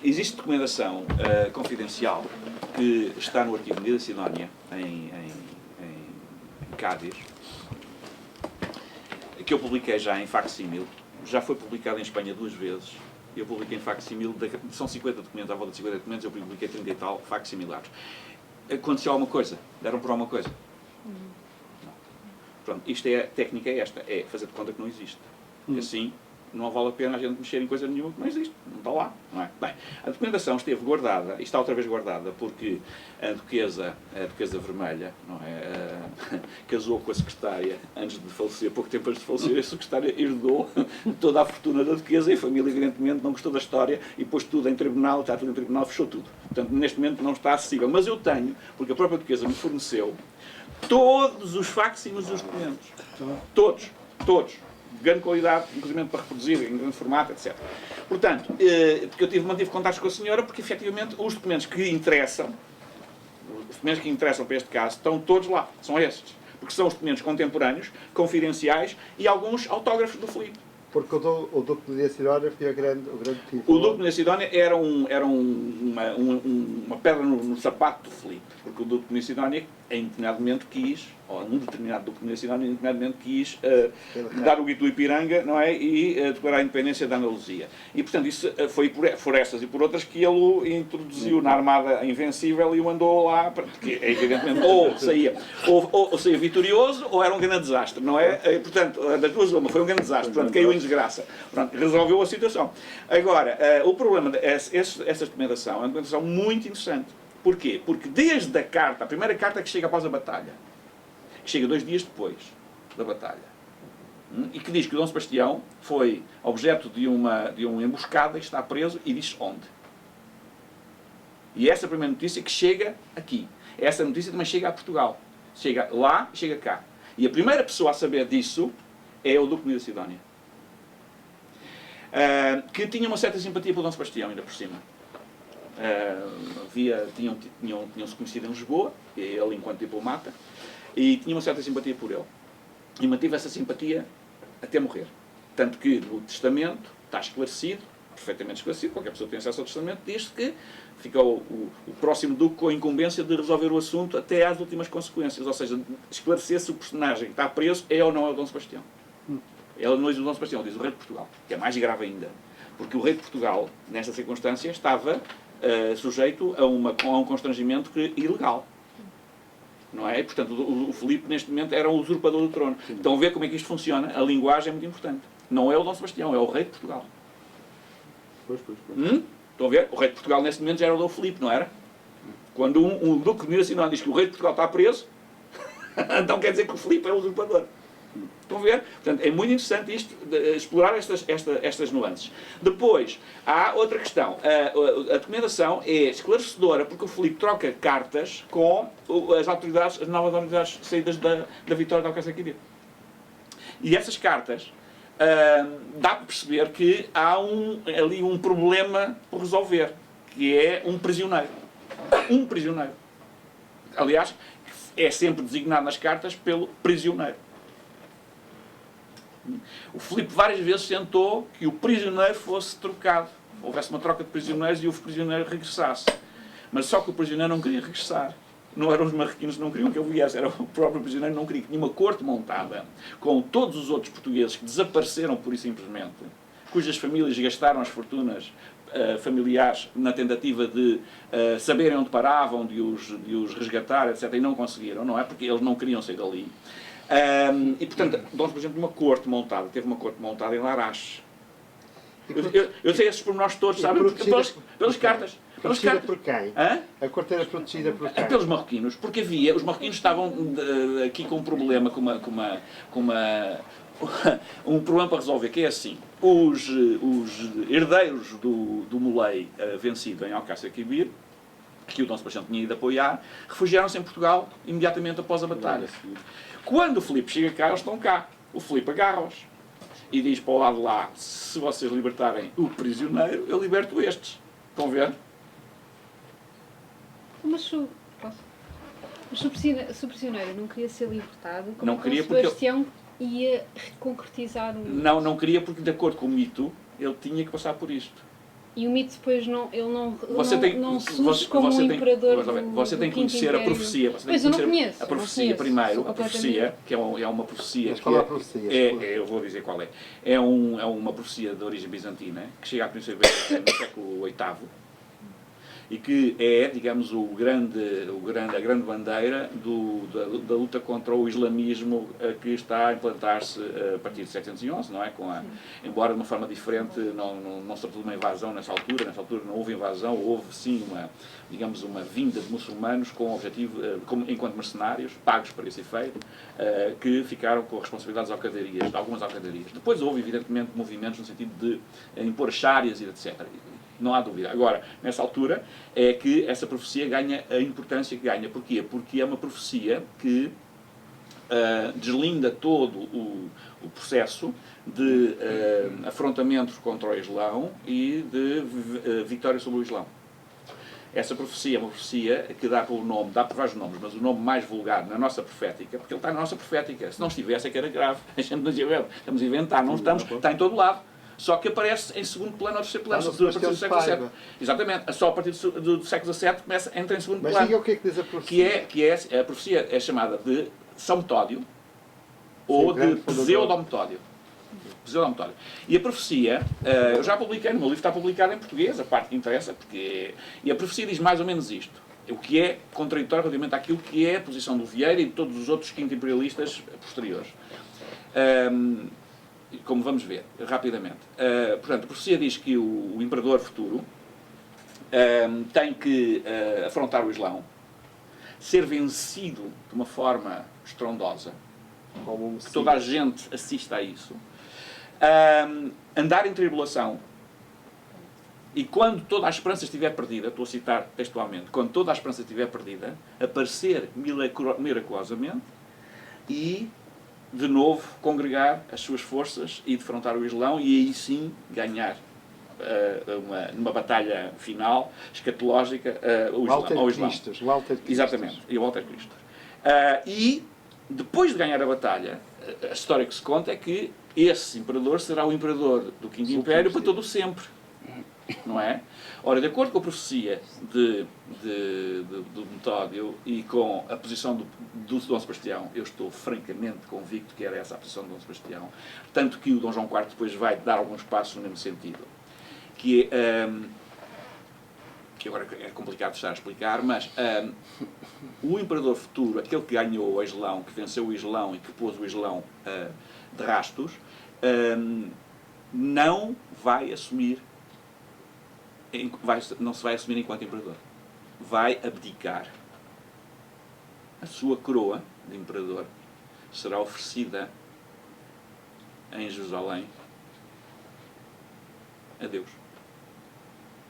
Existe documentação confidencial que está no arquivo Medida Sidónia, em Cádiz, que eu publiquei já em facsímil. Já foi publicado em Espanha 2 vezes. Eu publiquei em facsímil, são 50 documentos, à volta de 50 documentos, eu publiquei 30 e tal facsimilares. Aconteceu alguma coisa? Deram por alguma coisa? Não. Pronto, a técnica é esta, é fazer de conta que não existe. Assim, não vale a pena a gente mexer em coisa nenhuma que não existe, não está lá, não é? Bem, a documentação esteve guardada, e está outra vez guardada, porque a Duquesa Vermelha, não é? Casou com a secretária antes de falecer, pouco tempo antes de falecer, a secretária herdou toda a fortuna da Duquesa e a família, evidentemente, não gostou da história e pôs tudo em tribunal, está tudo em tribunal, fechou tudo. Portanto, neste momento não está acessível. Mas eu tenho, porque a própria Duquesa me forneceu todos os facsímiles dos documentos. Todos. De grande qualidade, inclusive para reproduzir, em grande formato, etc. Portanto, porque eu mantive contactos com a senhora, porque efetivamente os documentos que interessam para este caso, estão todos lá, são estes. Porque são os documentos contemporâneos, confidenciais e alguns autógrafos do Filipe. Porque o Duque de Medida Sidónia foi o grande título. O Duque de Medida Sidónia era uma pedra no sapato do Filipe, porque o Duque de Medida Sidónia, em determinado momento, quis, ou um determinado Duque de Medida Sidónia, em determinado momento, quis dar o grito do Ipiranga, não é? E declarar a independência da Andaluzia. E, portanto, isso foi por essas e por outras que ele o introduziu na Armada Invencível e o mandou lá, porque, evidentemente, ou saía vitorioso, ou era um grande desastre, não é? Portanto, das duas uma, foi um grande desastre, portanto, caiu em desgraça. Pronto, resolveu a situação. Agora, o problema dessa documentação é uma documentação muito interessante. Porquê? Porque desde a primeira carta que chega após a batalha, que chega 2 dias depois da batalha, e que diz que o Dom Sebastião foi objeto de uma emboscada e está preso, e diz onde. E essa é a primeira notícia que chega aqui. Essa notícia também chega a Portugal. Chega lá e chega cá. E a primeira pessoa a saber disso é o Duque de Medida Sidónia. Que tinha uma certa simpatia pelo Dom Sebastião, ainda por cima. Tinham-se conhecido em Lisboa, ele enquanto diplomata, e tinha uma certa simpatia por ele. E mantive essa simpatia até morrer. Tanto que no testamento está esclarecido, perfeitamente esclarecido, qualquer pessoa que tem acesso ao testamento, diz que ficou o próximo Duque com a incumbência de resolver o assunto até às últimas consequências. Ou seja, esclarecer se o personagem que está preso é ou não é o Dom Sebastião. Ele não diz o Dom Sebastião, diz o Rei de Portugal, que é mais grave ainda. Porque o Rei de Portugal, nesta circunstância, estava sujeito a um constrangimento ilegal. Não é? E, portanto, o Filipe, neste momento, era um usurpador do trono. Sim. Estão a ver como é que isto funciona? A linguagem é muito importante. Não é o Dom Sebastião, é o Rei de Portugal. Pois. Estão a ver? O Rei de Portugal, neste momento, já era o Dom Filipe, não era? Quando um Duque de Medida Sidónia diz que o Rei de Portugal está preso, então quer dizer que o Filipe é o usurpador. Estão a ver? Portanto, é muito interessante isto, explorar estas nuances. Depois, há outra questão. A documentação é esclarecedora porque o Filipe troca cartas com as novas autoridades saídas da vitória de Alcácer Quibir. E essas cartas dá para perceber que há ali um problema por resolver, que é um prisioneiro. Um prisioneiro. Aliás, é sempre designado nas cartas pelo prisioneiro. O Filipe várias vezes tentou que o prisioneiro fosse trocado. Houvesse uma troca de prisioneiros e o prisioneiro regressasse. Mas só que o prisioneiro não queria regressar. Não eram os marroquinos que não queriam que ele viesse, era o próprio prisioneiro que não queria. Tinha uma corte montada com todos os outros portugueses que desapareceram pura e simplesmente, cujas famílias gastaram as fortunas familiares na tentativa de saberem onde paravam, de os resgatar, etc. E não conseguiram, não é? Porque eles não queriam sair dali. E, portanto, Dom Sebastião teve uma corte montada. Teve uma corte montada em Larache. Eu sei esses pormenores todos, sabe? Pelas cartas. Protegida por quem? A corte era protegida por quem? Pelos marroquinos. Porque os marroquinos estavam aqui com um problema, um problema para resolver, que é assim. Os herdeiros do Molay vencido em Alcácer Quibir, que o Dom Sebastião tinha ido apoiar, refugiaram-se em Portugal imediatamente após a batalha. Quando o Filipe chega cá, eles estão cá. O Filipe agarra-os e diz para o lado de lá: se vocês libertarem o prisioneiro, eu liberto estes. Estão a ver? Mas o prisioneiro não queria ser libertado, como não queria o Sebastião ia concretizar o... Não queria porque, de acordo com o mito, ele tinha que passar por isto. E o mito depois não, ele Você tem, não surge como você um tem, imperador você do tem que Quinto conhecer a Império. profecia. Você tem Pois, que eu não conhecer conheço. a profecia não conheço, primeiro, sou a completamente- profecia, que é uma profecia. Mas Que qual é a profecia? eu vou dizer qual é. É uma profecia de origem bizantina, que chega a princípio no século VIII, e que é, digamos, a grande bandeira da luta contra o islamismo que está a implantar-se a partir de 711, não é? Embora de uma forma diferente, não se tratou de uma invasão nessa altura não houve invasão, houve sim uma vinda de muçulmanos com o objetivo, enquanto mercenários, pagos para esse efeito, que ficaram com responsabilidades de algumas alcadarias. Depois houve, evidentemente, movimentos no sentido de impor chárias e etc. Não há dúvida. Agora, nessa altura, é que essa profecia ganha a importância que ganha. Porquê? Porque é uma profecia que deslinda todo o processo de afrontamentos contra o Islão e de vitória sobre o Islão. Essa profecia é uma profecia que dá por vários nomes, mas o nome mais vulgar na nossa profética, porque ele está na nossa profética. Se não estivesse é que era grave. A gente não dizia, estamos a inventar, não estamos, está em todo lado. Só que aparece em segundo plano ou terceiro plano, a partir do século XVII. Exatamente, só a partir do século XVII entra em segundo plano. Mas diga o que é que diz a profecia. A profecia é chamada de São Metódio ou de Pseudo-Metódio. E a profecia, eu já publiquei, no meu livro está publicado em português, a parte que interessa, e a profecia diz mais ou menos isto, o que é contraditório relativamente àquilo que é a posição do Vieira e de todos os outros quinto imperialistas posteriores. Como vamos ver rapidamente. Portanto, a profecia diz que o imperador futuro tem que afrontar o Islão, ser vencido de uma forma estrondosa, que toda a gente assista a isso, andar em tribulação, e quando toda a esperança estiver perdida, estou a citar textualmente, quando toda a esperança estiver perdida, aparecer miraculosamente e de novo congregar as suas forças e defrontar o Islão, e aí sim ganhar numa batalha final escatológica ao Islão. Exatamente, e o Walter Cristo. E depois de ganhar a batalha, a história que se conta é que esse imperador será o imperador do Quinto Império para todo o sempre. Não é? Ora, de acordo com a profecia do Metódio e com a posição do Dom Sebastião, eu estou francamente convicto que era essa a posição do Dom Sebastião, tanto que o Dom João IV depois vai dar alguns passos no mesmo sentido, que agora é complicado de estar a explicar, mas o imperador futuro, aquele que ganhou o Islão, que venceu o Islão e que pôs o Islão de rastos, não vai assumir, não se vai assumir enquanto imperador. Vai abdicar. A sua coroa de imperador será oferecida em Jerusalém a Deus.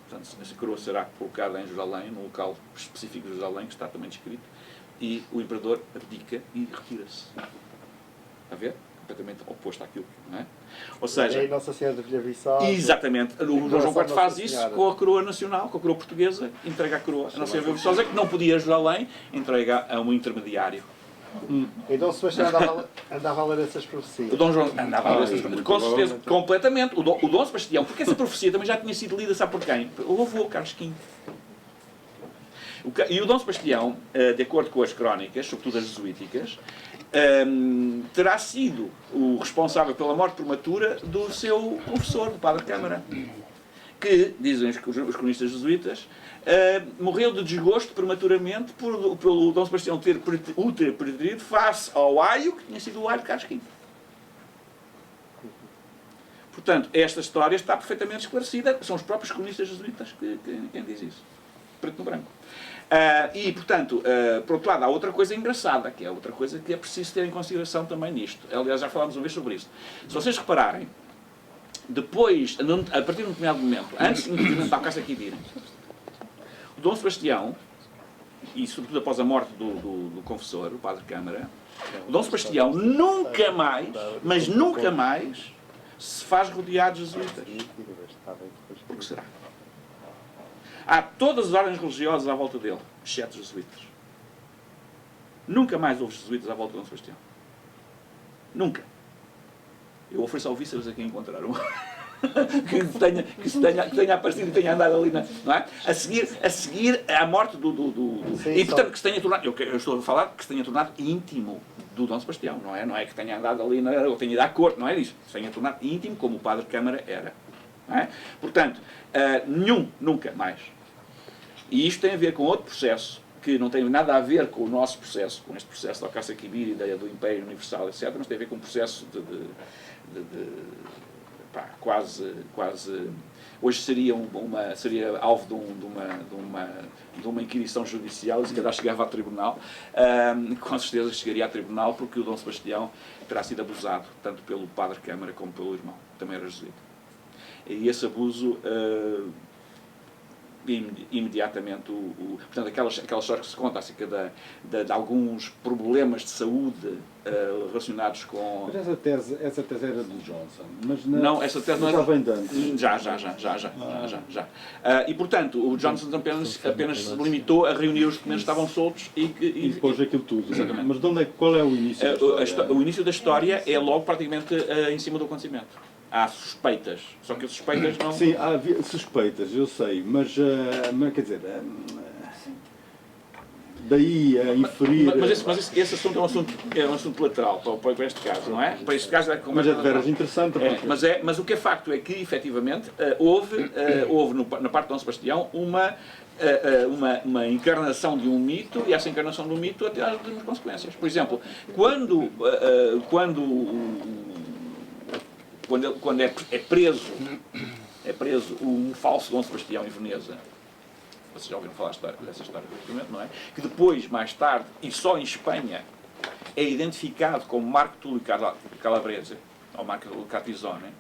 Portanto, essa coroa será colocada em Jerusalém, num local específico de Jerusalém, que está também descrito, e o imperador abdica e retira-se. A ver? Completamente oposto àquilo, não é? Ou seja, e Nossa Senhora de Vilhaviçosa. Exatamente. O Dom João IV faz isso com a coroa nacional, com a coroa portuguesa, entrega a coroa a Nossa Senhora de Vilhaviçosa, que não podia ajudar além, entrega a um intermediário. E Dom Sebastião andava a ler essas profecias. O Dom João andava a ler essas profecias, com certeza, completamente. O Dom Sebastião, porque essa profecia também já tinha sido lida, sabe por quem? O avô, Carlos V. E o Dom Sebastião, de acordo com as crónicas, sobretudo as jesuíticas, terá sido o responsável pela morte prematura do seu confessor, do Padre Câmara, que, dizem os cronistas jesuítas, morreu de desgosto prematuramente pelo Dom Sebastião o ter preterido face ao aio, que tinha sido o aio de Carlos V. Portanto, esta história está perfeitamente esclarecida, são os próprios cronistas jesuítas quem diz isso, preto no branco. E, portanto, por outro lado, há outra coisa engraçada, que é outra coisa que é preciso ter em consideração também nisto. Aliás, já falámos uma vez sobre isto. Se vocês repararem, depois, a partir de um determinado momento, antes de implementar o Casa Quibir, o Dom Sebastião, e sobretudo após a morte do confessor, o Padre Câmara, o Dom Sebastião nunca mais, mas nunca mais, se faz rodear de jesuítas. Por que será? Há todas as ordens religiosas à volta dele, exceto os jesuítas. Nunca mais houve jesuítas à volta de Dom Sebastião. Nunca. Eu ofereço ao Víceras a quem encontraram. que tenha aparecido e tenha andado ali, não é? A seguir à morte Sim, e portanto que se tenha tornado, eu estou a falar que se tenha tornado íntimo do Dom Sebastião, não é que tenha andado ali, ou tenha ido à corte, não é isso, se tenha tornado íntimo como o Padre Câmara era, não é? Portanto, nunca mais. E isto tem a ver com outro processo, que não tem nada a ver com o nosso processo, com este processo da Alcácer Quibir e do Império Universal, etc., mas tem a ver com um processo quase hoje seria alvo de uma inquirição judicial e se calhar chegava a tribunal, com certeza chegaria a tribunal porque o Dom Sebastião terá sido abusado tanto pelo Padre Câmara como pelo irmão, que também era jesuíta. E esse abuso imediatamente portanto, aquelas histórias que se conta acerca de alguns problemas de saúde relacionados com... Mas essa tese era do Johnson. Mas não, essa tese não era... Já vem de antes. Já. E, portanto, o Johnson apenas se limitou a reunir os documentos que estavam soltos e depois aquilo tudo. Exatamente. Mas qual é o início da história? O início da história é logo praticamente em cima do acontecimento. Há suspeitas, só que as suspeitas não... Sim, há suspeitas, eu sei, mas quer dizer, daí a inferir... Mas esse assunto é um assunto lateral para este caso, não é? Para este caso é mas é de veras interessante. Porque... Mas o que é facto é que, efetivamente, houve na parte de Dom Sebastião uma encarnação de um mito, e essa encarnação do mito até às últimas consequências. Por exemplo, quando é preso um falso Dom Sebastião em Veneza, vocês já ouviram falar dessa história, não é? Que depois, mais tarde, e só em Espanha, é identificado como Marco Túlio Calabrese, ou Marco Túlio Catizone.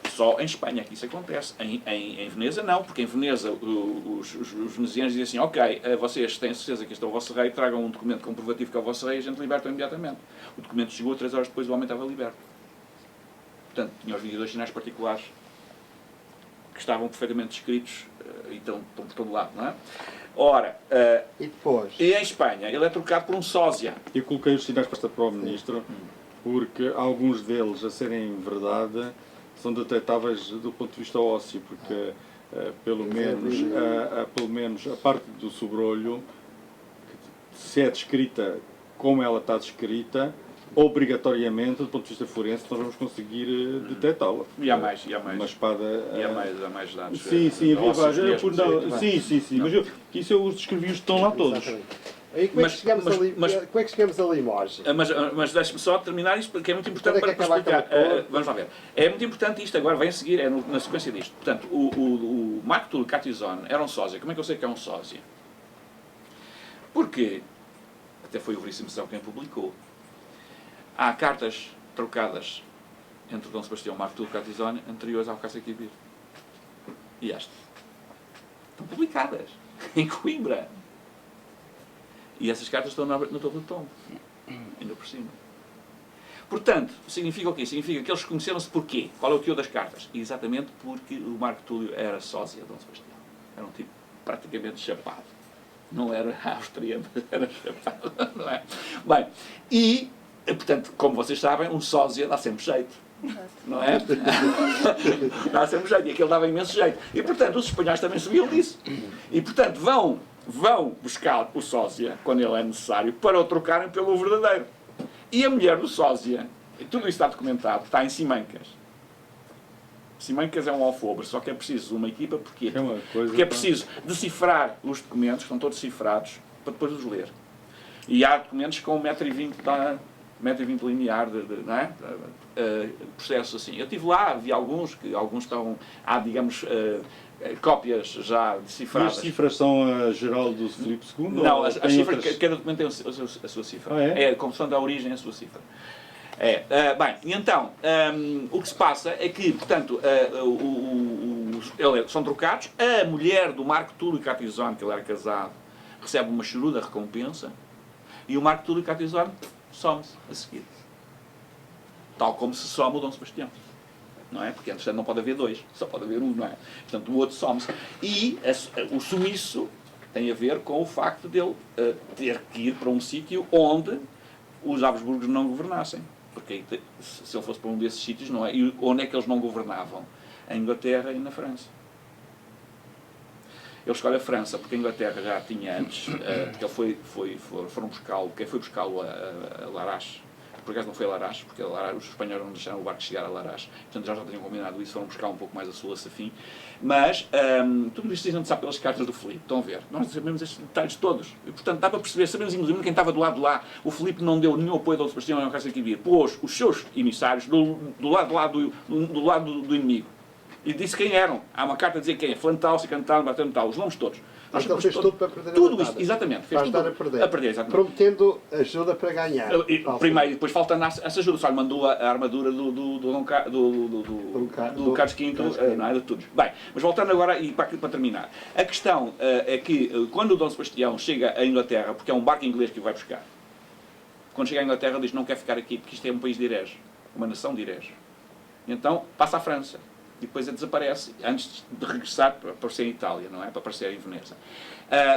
Só em Espanha que isso acontece. Em Veneza não, porque em Veneza os venezianos dizem assim: ok, vocês têm certeza que este é o vosso rei, tragam um documento comprovativo que é o vosso rei e a gente liberta imediatamente. O documento chegou 3 horas depois, o homem estava liberto. Portanto, tinha os 22 sinais particulares que estavam perfeitamente descritos e estão por todo lado, não é? Ora, e depois? E em Espanha, ele é trocado por um sósia. Eu coloquei os sinais para o Ministro, porque alguns deles, a serem verdade, são detectáveis do ponto de vista ósseo, porque pelo menos a parte do sobrolho, se é descrita como ela está descrita, obrigatoriamente, do ponto de vista forense, nós vamos conseguir detectá-la. E há mais. Uma espada... E há mais dados. Sim, mas isso eu descrevi, os estão lá todos. Aí como é que chegamos a Limoges? Mas deixe-me só terminar isto, porque é muito importante para explicar. Vamos lá ver. É muito importante isto, agora vem a seguir, na sequência disto. Portanto, o Marco Túlio Catizone era um sósia. Como é que eu sei que é um sósia? Porque, até foi o Veríssimo São quem publicou, há cartas trocadas entre Dom Sebastião e Marco Túlio Catizone anteriores ao Alcácer Quibir. E estas estão publicadas em Coimbra. E essas cartas estão no topo do tombo, ainda por cima. Portanto, significa o quê? Significa que eles conheceram-se porquê? Qual é o teor das cartas? Exatamente porque o Marco Túlio era sósia de Dom Sebastião. Era um tipo praticamente chapado. Não era austriano, era chapado, não é? Bem, e, portanto, como vocês sabem, um sósia dá sempre jeito. Não é? Dá sempre jeito. E aquele dava imenso jeito. E, portanto, os espanhóis também sabiam disso. E, portanto, vão buscar o sósia, quando ele é necessário, para o trocarem pelo verdadeiro. E a mulher do sósia, tudo isso está documentado, está em Simancas. Simancas é um alfobre, só que é preciso uma equipa, porquê? Porque é preciso decifrar os documentos, que estão todos cifrados, para depois os ler. E há documentos com 1,20 m linear, não é? Processos assim. Eu estive lá, vi alguns estão, há, digamos, cópias já decifradas. E as cifras são a geral do Filipe II? Não, as cifras, cada documento tem a sua cifra. É como são da origem a sua cifra. Bem, e então, o que se passa é que, portanto, são trocados, a mulher do Marco Túlio Catizone, que ele era casado, recebe uma choruda recompensa, e o Marco Túlio Catizone some-se a seguir. Tal como se some o Dom Sebastião. Não é? Porque, entretanto, não pode haver dois, só pode haver um, não é? Portanto, o outro some-se. E o sumiço tem a ver com o facto de ele ter que ir para um sítio onde os Habsburgos não governassem. porque se ele fosse para um desses sítios, não é? E onde é que eles não governavam? Em Inglaterra e na França. Ele escolhe a França porque a Inglaterra já tinha antes, porque ele foram buscá-lo, quem foi buscá-lo a Larache, por acaso não foi a Larache, porque os espanhóis não deixaram o barco chegar a Larache, portanto já tinham combinado isso, foram buscar um pouco mais a sul, a Safim, mas tudo isto a gente sabe pelas cartas do Filipe, estão a ver, nós sabemos estes detalhes todos, e portanto dá para perceber, sabemos inclusive quem estava do lado de lá, o Filipe não deu nenhum apoio a Dom Sebastião, não é que vir, pôs os seus emissários do lado do inimigo, e disse quem eram. Há uma carta a dizer quem é. Flantal, Sicantal, Batantal, os nomes todos. Então fez tudo para perder tudo isso, exatamente. Fez para tudo estar a perder. A perder, exatamente. Prometendo ajuda para ganhar. Primeiro, depois falta essa ajuda. Só lhe mandou a armadura do Carlos V, não é de todos. Bem, mas voltando agora, e para terminar. A questão é que, quando o Dom Sebastião chega à Inglaterra, porque é um barco inglês que o vai buscar, quando chega à Inglaterra diz não quer ficar aqui, porque isto é um país de hereges. Uma nação de hereges. Então, passa à França. E depois ele desaparece, antes de regressar para aparecer em Itália, não é? Para aparecer em Veneza.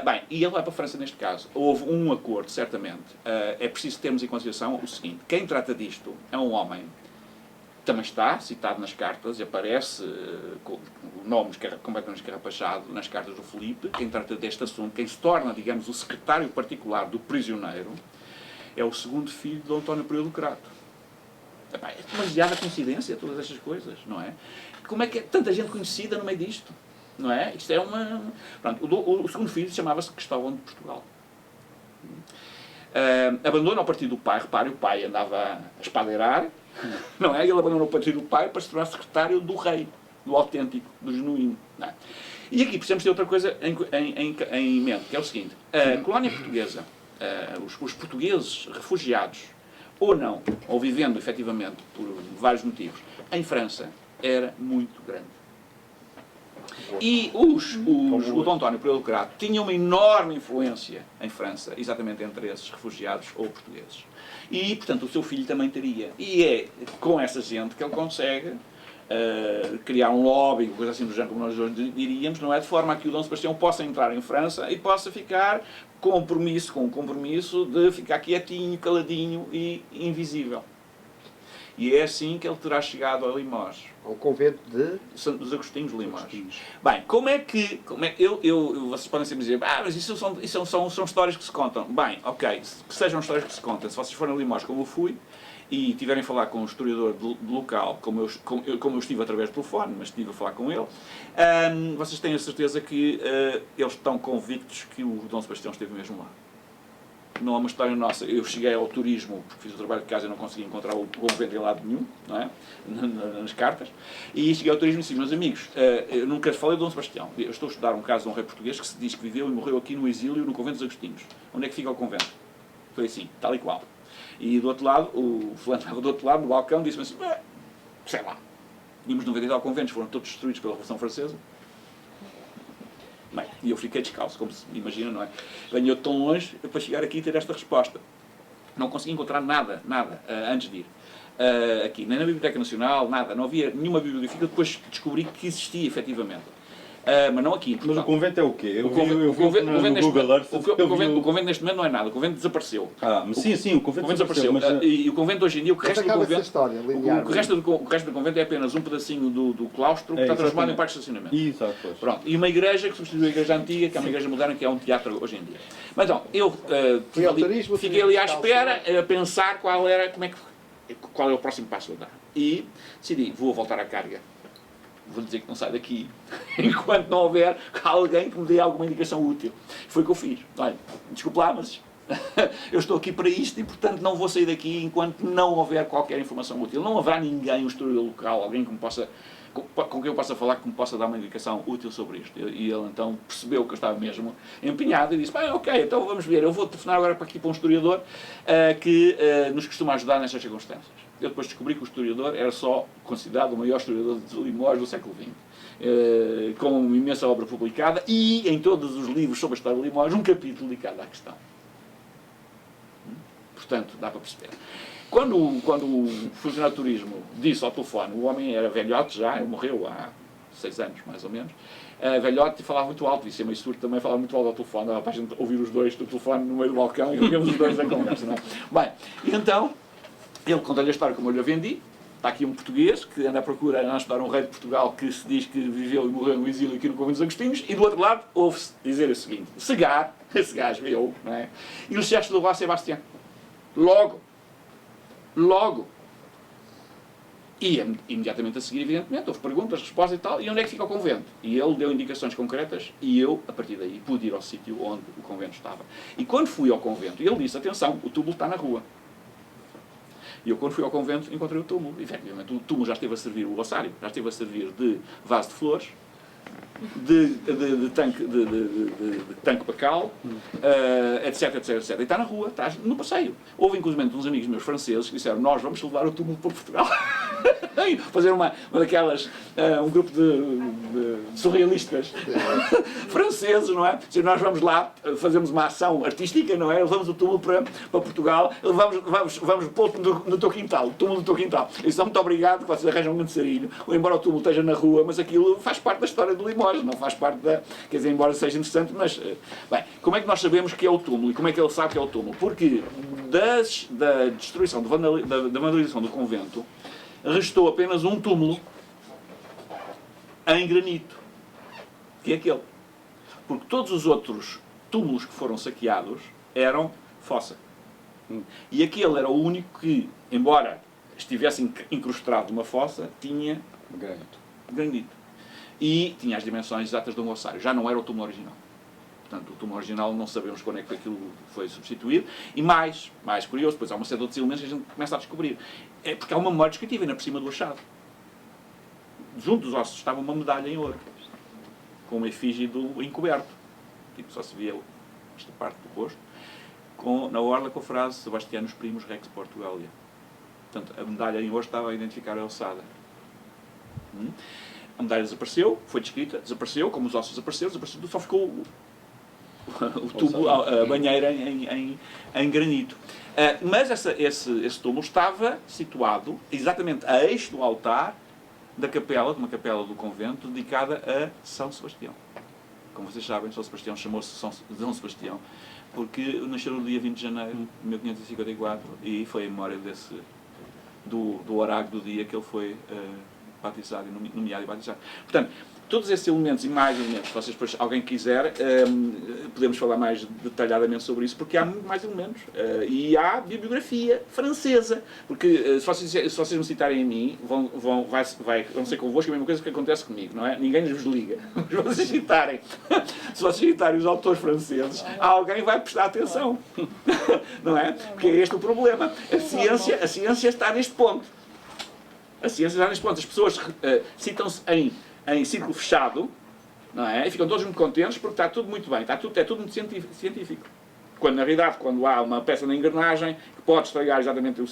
Bem, e ele vai para a França neste caso. Houve um acordo, certamente. É preciso termos em consideração o seguinte. Quem trata disto é um homem que também está citado nas cartas, e aparece com nomes completamente escarrapachado nas cartas do Filipe. Quem trata deste assunto, quem se torna, digamos, o secretário particular do prisioneiro, é o segundo filho de Dom António Pereira do Crato. É demasiada coincidência todas estas coisas, não é? Como é que é tanta gente conhecida no meio disto? Não é? Isto é uma... Pronto, o segundo filho chamava-se Cristóvão de Portugal. Abandona o partido do pai. Repare, o pai andava a espadeirar, não é? Ele abandonou o partido do pai para se tornar secretário do rei, do autêntico, do genuíno. Não é? E aqui precisamos ter outra coisa em mente, que é o seguinte. A colónia portuguesa, os portugueses refugiados, ou não, ou vivendo efetivamente por vários motivos, em França, era muito grande. E o Dom António Pereira do Crato tinha uma enorme influência em França, exatamente entre esses refugiados ou portugueses. E, portanto, o seu filho também teria. E é com essa gente que ele consegue criar um lobby, coisa assim do género, como nós hoje diríamos, não é? De forma a que o Dom Sebastião possa entrar em França e possa ficar com um compromisso de ficar quietinho, caladinho e invisível. E é assim que ele terá chegado a Limoges. Ao convento dos Agostinhos de Limoges. Bem, vocês podem sempre dizer, mas isso são histórias que se contam. Bem, ok, que sejam histórias que se contam. Se vocês forem a Limoges, como eu fui, e tiverem a falar com um historiador local, como eu estive através do telefone, mas estive a falar com ele, vocês têm a certeza que eles estão convictos que o Dom Sebastião esteve mesmo lá. Não é uma história nossa. Eu cheguei ao turismo, porque fiz o trabalho de casa e não consegui encontrar o convento em lado nenhum, não é? Nas cartas. E cheguei ao turismo e disse, meus amigos, eu nunca falei de Dom Sebastião. Eu estou a estudar um caso de um rei português que se diz que viveu e morreu aqui no exílio, no convento dos Agostinhos. Onde é que fica o convento? Foi assim, tal e qual. E do outro lado, o fulano estava do outro lado, no balcão, disse-me assim, sei lá. Íamos 90 e tal conventos, foram todos destruídos pela Revolução Francesa. Bem, e eu fiquei descalço, como se imagina, não é? Venho eu tão longe para chegar aqui e ter esta resposta. Não consegui encontrar nada antes de ir. Aqui, nem na Biblioteca Nacional, nada. Não havia nenhuma bibliografia. Depois descobri que existia, efetivamente. Mas não aqui. Mas o convento é o quê? O convento neste momento não é nada. O convento desapareceu. Sim, o convento desapareceu. Mas... E o convento hoje em dia, o que resta do convento... História, o resto do convento é apenas um pedacinho do claustro que está transformado em parque de estacionamento. Exato. Pronto. E uma igreja que substitui a igreja antiga, que é uma igreja moderna, que é um teatro hoje em dia. Mas então, eu fiquei ali à espera, a pensar qual é o próximo passo a dar. E decidi, vou voltar à carga. Vou dizer que não sai daqui enquanto não houver alguém que me dê alguma indicação útil. Foi o que eu fiz. Olha, desculpe lá, mas eu estou aqui para isto e, portanto, não vou sair daqui enquanto não houver qualquer informação útil. Não haverá ninguém, um historiador local, alguém que me possa, com quem eu possa falar, que me possa dar uma indicação útil sobre isto. E ele, então, percebeu que eu estava mesmo empenhado e disse, ok, então vamos ver, eu vou telefonar agora para aqui para um historiador que nos costuma ajudar nestas circunstâncias. Eu depois descobri que o historiador era só considerado o maior historiador de Limoges do século XX, com uma imensa obra publicada e, em todos os livros sobre a história de Limoges, um capítulo dedicado à questão. Portanto, dá para perceber. Quando o funcionário de turismo disse ao telefone, o homem era velhote já, ele morreu há 6 anos, mais ou menos, velhote e falava muito alto, disse meio surdo também, falava muito alto ao telefone, dava para a gente ouvir os dois do telefone no meio do balcão e ouvimos os dois a conversa, não é? Bem, e então... Ele conta-lhe a história como eu lhe a vendi. Está aqui um português que anda à procura, anda a estudar um rei de Portugal que se diz que viveu e morreu no exílio aqui no Convento dos Agostinhos, e do outro lado ouve-se dizer o seguinte: Segar, esse gajo eu, não é? E o chefe do roi Sebastião. Logo. E imediatamente a seguir, evidentemente, houve perguntas, respostas e tal, e onde é que fica o convento? E ele deu indicações concretas e eu, a partir daí, pude ir ao sítio onde o convento estava. E quando fui ao convento, ele disse: atenção, o túmulo está na rua. E eu, quando fui ao convento, encontrei o túmulo. Efetivamente, o túmulo já esteve a servir o ossário, já esteve a servir de vaso de flores, de tanque bacal, etc. E está na rua, está no passeio. Houve, inclusive, uns amigos meus franceses que disseram: nós vamos levar o túmulo para Portugal. Fazer uma daquelas, um grupo de surrealistas franceses, não é? Se nós vamos lá, fazemos uma ação artística, não é? Levamos o túmulo para Portugal, vamos pô-lo no teu quintal, o túmulo no teu quintal. E disse: muito obrigado, que vocês arranjam um grande sarilho, ou embora o túmulo esteja na rua, mas aquilo faz parte da história do Limoges, não faz parte da... Quer dizer, embora seja interessante, mas... Bem, como é que nós sabemos que é o túmulo? E como é que ele sabe que é o túmulo? Porque da destruição, da vandalização do convento, restou apenas um túmulo em granito, que é aquele. Porque todos os outros túmulos que foram saqueados eram fossa. E aquele era o único que, embora estivesse incrustado numa fossa, tinha granito. E tinha as dimensões exatas de um ossário. Já não era o túmulo original. Portanto, o túmulo original não sabemos quando é que aquilo foi substituído. E mais curioso, depois há uma série de outros elementos que a gente começa a descobrir. É porque há uma memória descritiva ainda por cima do achado. Junto dos ossos estava uma medalha em ouro, com uma efígie do encoberto. Tipo, só se via esta parte do rosto, na orla com a frase Sebastianus Primus Rex Portugalia. Portanto, a medalha em ouro estava a identificar a alçada. A medalha desapareceu, foi descrita, desapareceu, como os ossos desapareceram, só ficou o túmulo, a banheira em granito. Mas esse túmulo estava situado exatamente a eixo do altar de uma capela do convento dedicada a São Sebastião. Como vocês sabem, São Sebastião chamou-se São Sebastião porque nasceu no dia 20 de janeiro de 1554 e foi em memória do oráculo do dia que ele foi batizado, nomeado e batizado. Portanto, todos esses elementos e mais elementos, se vocês depois, alguém quiser, podemos falar mais detalhadamente sobre isso, porque há muito mais elementos. E há bibliografia francesa, porque se vocês me citarem a mim, vai acontecer convosco a mesma coisa que acontece comigo, não é? Ninguém vos liga. Se vocês citarem os autores franceses, alguém vai prestar atenção. Não é? Porque é este o problema. A ciência está neste ponto. A ciência está neste ponto. As pessoas citam-se em círculo fechado, não é? E ficam todos muito contentes porque está tudo muito bem, é tudo muito científico. Quando, na realidade, quando há uma peça na engrenagem que pode estragar exatamente o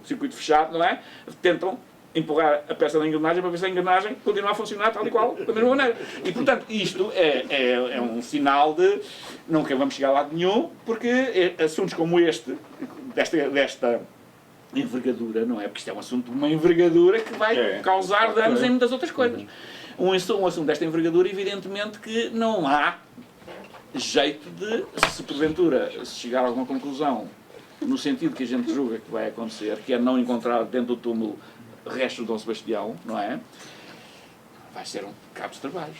circuito fechado, não é? Tentam empurrar a peça na engrenagem para ver se a engrenagem continua a funcionar tal e qual, da mesma maneira. E, portanto, isto é um sinal de nunca vamos chegar a lado nenhum, porque assuntos como desta envergadura, não é? Porque isto é um assunto de uma envergadura que vai causar danos em muitas outras coisas. Um assunto desta envergadura, evidentemente que não há jeito de, se porventura se chegar a alguma conclusão, no sentido que a gente julga que vai acontecer, que é não encontrar dentro do túmulo restos de Dom Sebastião, não é? Vai ser um cabo de trabalhos.